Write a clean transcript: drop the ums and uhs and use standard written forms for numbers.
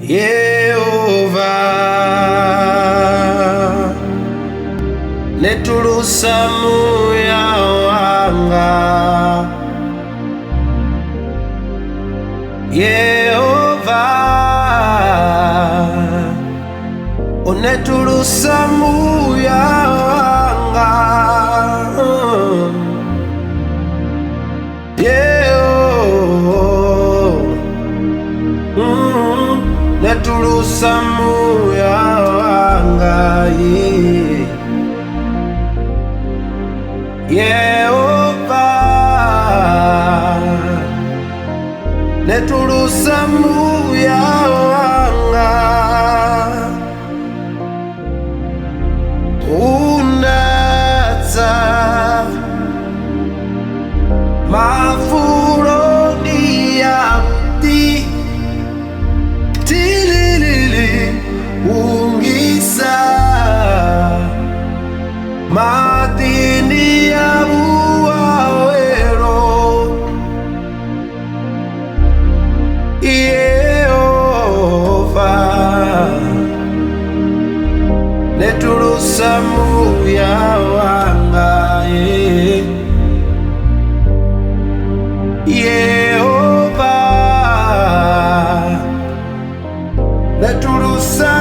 Yehova netulusa moyo wanga. Yehova netulusa moyo wanga. Netulusa moyo wanga. Yehova netulusa moyo wanga. Unatsa mafulo diapti tililili ungisa matini ya buawero. Yehova netulusa moyo wanga. Yehova netulusa